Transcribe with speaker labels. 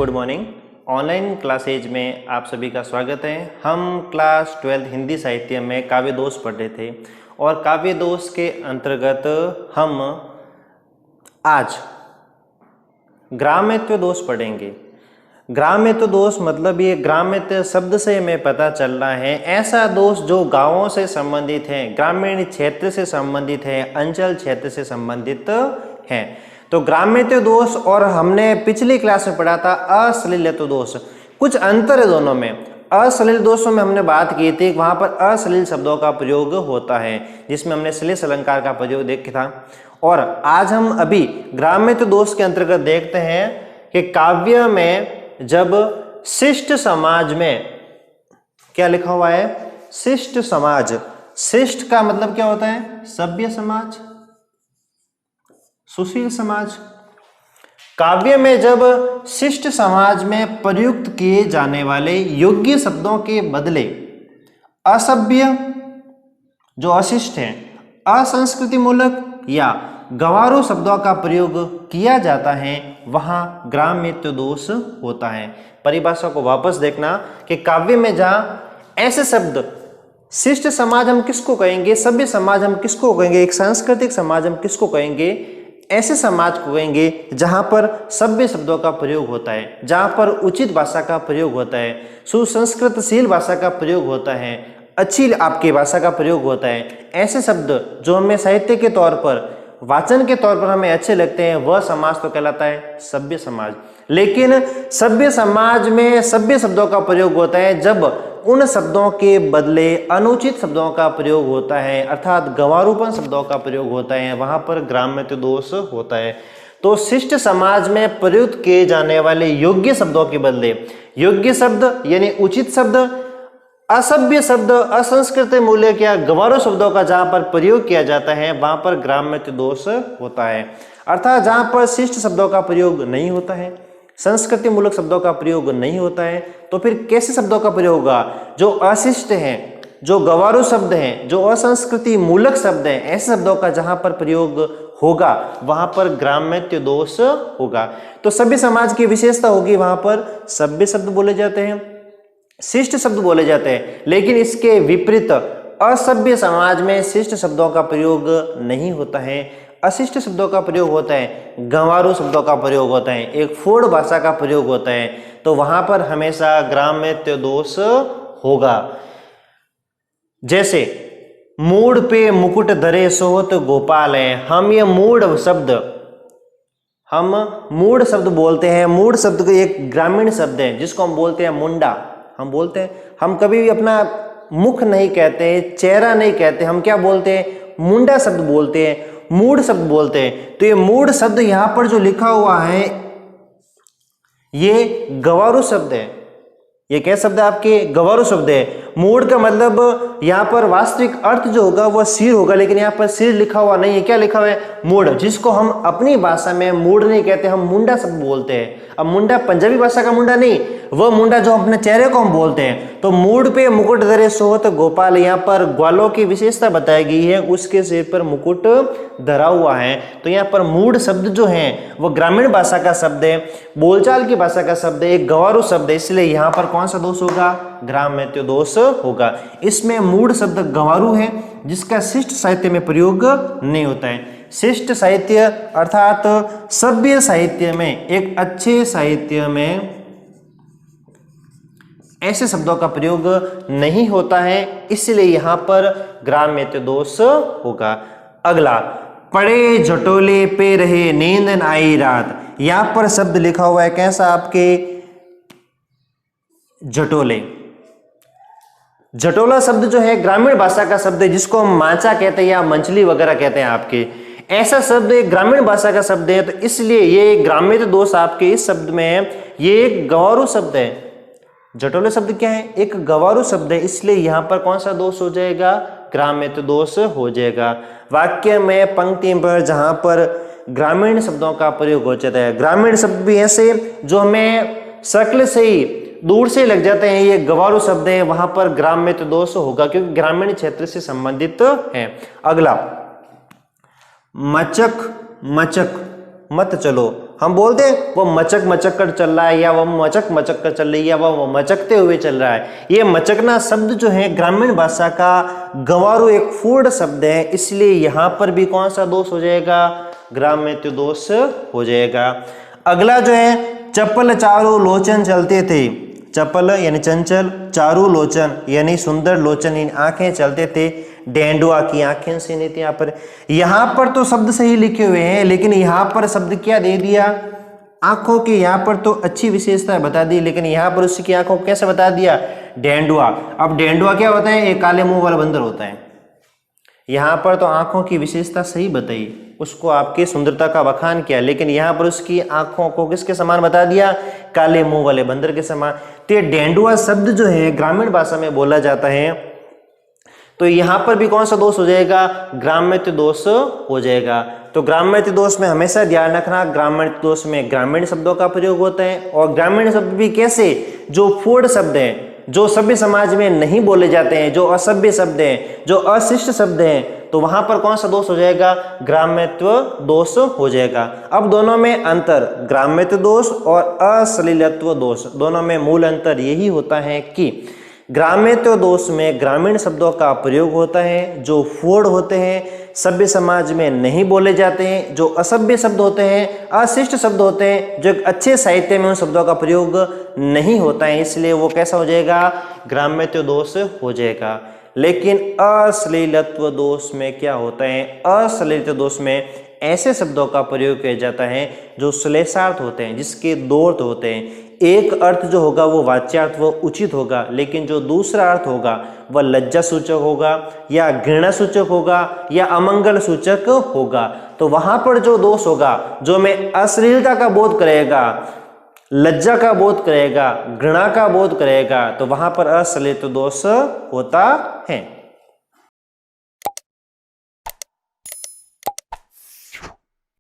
Speaker 1: Good morning. Online classes में आप सभी का स्वागत है। हम क्लास 12 हिंदी साहित्य में काव्य दोष पढ़ रहे थे और काव्य दोष के अंतर्गत हम आज ग्राम्यत्व दोष पढ़ेंगे। ग्राम्यत्व दोष मतलब ये ग्राम्यत्व शब्द से हमें पता चल रहा है ऐसा दोष जो गांवों से संबंधित है, ग्रामीण क्षेत्र से संबंधित है, अंचल क्षेत्र से संबंधित है। तो ग्राम्यत्व दोष और हमने पिछली क्लास में पढ़ा था अश्लीलत्व दोष। कुछ अंतर है दोनों में। अश्लील दोषों में हमने बात की थी, वहां पर अश्लील शब्दों का प्रयोग होता है जिसमें हमने श्लेष अलंकार का प्रयोग देखा था। और आज हम अभी ग्राम्यत्व दोष के अंतर्गत देखते हैं कि काव्य में जब शिष्ट समाज में क्या लिखा हुआ है, शिष्ट समाज। शिष्ट का मतलब क्या होता है? सभ्य समाज, सुशील समाज। काव्य में जब शिष्ट समाज में प्रयुक्त किए जाने वाले योग्य शब्दों के बदले असभ्य, जो अशिष्ट है, असंस्कृति मूलक या गंवारू शब्दों का प्रयोग किया जाता है, वहां ग्राम्यत्व दोष होता है। परिभाषा को वापस देखना कि काव्य में जहां ऐसे शब्द, शिष्ट समाज हम किसको कहेंगे, सभ्य समाज हम किसको कहेंगे, एक सांस्कृतिक समाज हम किसको कहेंगे, ऐसे समाज को कहेंगे जहां पर सभ्य शब्दों का प्रयोग होता है, जहां पर उचित भाषा का प्रयोग होता है, सुसंस्कृतशील भाषा का प्रयोग होता है, अच्छी आपकी भाषा का प्रयोग होता है। ऐसे शब्द जो हमें साहित्य के तौर पर, वाचन के तौर पर हमें अच्छे लगते हैं, वह समाज तो कहलाता है सभ्य समाज। लेकिन सभ्य समाज में सभ्य शब्दों का प्रयोग होता है जब उन शब्दों के बदले अनुचित शब्दों का प्रयोग होता है, अर्थात गंवारूपन शब्दों का प्रयोग होता है, वहां पर ग्राम्यत्व दोष होता है। तो शिष्ट समाज में प्रयुक्त किए जाने वाले योग्य शब्दों के बदले योग्य शब्द यानी उचित शब्द, असभ्य शब्द, असंस्कृत मूल्य या गंवारू शब्दों का जहां पर प्रयोग किया जाता है, वहां पर ग्राम्यत्व दोष होता है। अर्थात जहां पर शिष्ट शब्दों का प्रयोग नहीं होता है, संस्कृति मूलक शब्दों का प्रयोग नहीं होता है, तो फिर कैसे शब्दों का प्रयोग होगा? जो अशिष्ट हैं, जो गंवारू शब्द हैं, जो असंस्कृति मूलक शब्द हैं, ऐसे शब्दों का जहां पर प्रयोग होगा वहां पर ग्राम्यत्व दोष होगा। तो सभ्य समाज की विशेषता होगी, वहां पर सभ्य शब्द बोले जाते हैं, शिष्ट शब्द बोले जाते हैं। लेकिन इसके विपरीत असभ्य समाज में शिष्ट शब्दों का प्रयोग नहीं होता है, अशिष्ट शब्दों का प्रयोग होता है, गंवारू शब्दों का प्रयोग होता है, एक फोड़ भाषा का प्रयोग होता है। तो वहां पर हमेशा ग्राम्यत्व दोष होगा। जैसे मूड पे मुकुट धरे सोहत गोपाल है। हम ये मूड शब्द, हम मूड शब्द बोलते हैं। मूड शब्द एक ग्रामीण शब्द है जिसको हम बोलते हैं मुंडा। हम बोलते हैं, हम कभी भी अपना मुख नहीं कहते, चेहरा नहीं कहते, हम क्या बोलते हैं? मुंडा शब्द बोलते हैं, मूड शब्द बोलते हैं। तो ये मूड शब्द यहां पर जो लिखा हुआ है ये गंवारू शब्द है। ये क्या शब्द है? आपके गंवारू शब्द है। मूड का मतलब यहाँ पर वास्तविक अर्थ जो होगा वह सिर होगा, लेकिन यहाँ पर सिर लिखा हुआ नहीं है। क्या लिखा हुआ है? मूड, जिसको हम अपनी भाषा में मूड नहीं कहते, हम मुंडा शब्द बोलते हैं। अब मुंडा पंजाबी भाषा का मुंडा नहीं, वह मुंडा जो अपने चेहरे को हम बोलते हैं। तो मूड पे मुकुट धरे सोहत गोपाल, यहाँ पर ग्वालों की विशेषता बताई गई है, उसके सिर पर मुकुट धरा हुआ है। तो यहाँ पर मूड शब्द जो है वह ग्रामीण भाषा का शब्द है, बोलचाल की भाषा का शब्द है, एक गंवारू शब्द है। इसलिए यहाँ पर कौन सा दोष होगा? ग्राम्यत्व दोष होगा। इसमें मूड शब्द गंवारू है जिसका शिष्ट साहित्य में प्रयोग नहीं होता है। शिष्ट साहित्य अर्थात सभ्य साहित्य में, एक अच्छे साहित्य में ऐसे शब्दों का प्रयोग नहीं होता है, इसलिए यहां पर ग्राम्यत्व दोष होगा। अगला, पड़े झटोले पे रहे नींद न आई रात। यहां पर शब्द लिखा हुआ है कैसा? आपके झटोले। झटोला शब्द जो है ग्रामीण भाषा का शब्द है जिसको हम माचा कहते हैं या मंचली वगैरह कहते हैं। आपके ऐसा शब्द एक ग्रामीण भाषा का शब्द है, तो इसलिए ये ग्राम्यत्व दोष आपके इस शब्द में है। ये एक गंवारू शब्द है। झटोले शब्द क्या है? एक गंवारू शब्द है, इसलिए यहां पर कौन सा दोष हो जाएगा? ग्राम्यत्व दोष हो जाएगा। वाक्य में पंक्ति पर जहां पर ग्रामीण शब्दों का प्रयोग हो जाता है, ग्रामीण शब्द भी ऐसे जो हमें शक्ल से ही दूर से लग जाते हैं, ये गंवारू शब्द है, वहां पर ग्राम्यत्व दोष होगा क्योंकि ग्रामीण क्षेत्र से संबंधित है। अगला, मचक मचक मत चलो। हम बोलते हैं वो मचक मचक कर चल रहा है, या वो मचक मचक कर चल रही है, या वो मचकते हुए चल रहा है। ये मचकना शब्द जो है ग्रामीण भाषा का गंवारू एक पूर्ण शब्द है, इसलिए यहाँ पर भी कौन सा दोष हो जाएगा, ग्राम्यत्व दोष हो जाएगा। अगला जो है चपल चारु लोचन चलते थे, चपल यानी चंचल, चारु लोचन यानी सुंदर, लोचन यानी आंखें, चलते थे, डेंडुआ की आंखें से नहीं थी। यहाँ पर तो शब्द सही लिखे हुए हैं, लेकिन यहाँ पर शब्द क्या दे दिया, आंखों की यहाँ पर तो अच्छी विशेषता बता दी, लेकिन यहाँ पर उसकी आंखों को कैसे बता दिया, डेंडुआ। अब डेंडुआ क्या होता है, एक काले मुंह वाला बंदर होता है। यहाँ पर तो आंखों की विशेषता सही बताई, उसको आपकी सुंदरता का बखान किया, लेकिन यहाँ पर उसकी आंखों को किसके समान बता दिया, काले मुंह वाले बंदर के समान। तो ये डेंडुआ शब्द जो है ग्रामीण भाषा में बोला जाता है, तो यहाँ पर भी कौन सा दोष हो जाएगा, ग्राम्यत्व दोष हो जाएगा। तो ग्राम्यत्व दोष में हमेशा ध्यान रखना, ग्राम्यत्व दोष में ग्रामीण शब्दों का प्रयोग होता है, और ग्रामीण शब्द भी कैसे, जो पूर्ण शब्द हैं, जो सभ्य समाज में नहीं बोले जाते हैं, जो असभ्य शब्द हैं, जो अशिष्ट शब्द हैं, तो वहां पर कौन सा दोष हो जाएगा, ग्राम्यत्व दोष हो जाएगा। अब दोनों में अंतर, ग्राम्यत्व दोष और अश्लीलत्व दोष, दोनों में मूल अंतर यही होता है कि ग्राम्यत्व दोष में ग्रामीण शब्दों का प्रयोग होता है जो पूर्ण होते हैं, सभ्य समाज में नहीं बोले जाते हैं, जो असभ्य शब्द होते हैं, अशिष्ट शब्द होते हैं, जो एक अच्छे साहित्य में उन शब्दों का प्रयोग नहीं होता है, इसलिए वो कैसा हो जाएगा, ग्राम्यत्व दोष हो जाएगा। लेकिन अश्लीलत्व दोष में क्या होता है, अश्लीलत्व दोष में ऐसे शब्दों का प्रयोग किया जाता है जो श्लेषार्थ होते हैं, जिसके दो अर्थ होते हैं। एक अर्थ जो होगा वो वाच्यार्थ, वो उचित होगा, लेकिन जो दूसरा अर्थ होगा वह लज्जा सूचक होगा, या घृणा सूचक होगा, या अमंगल सूचक होगा। तो वहां पर जो दोष होगा, जो में अश्लीलता का बोध करेगा, लज्जा का बोध करेगा, घृणा का बोध करेगा, तो वहां पर अश्लीलत्व दोष होता है।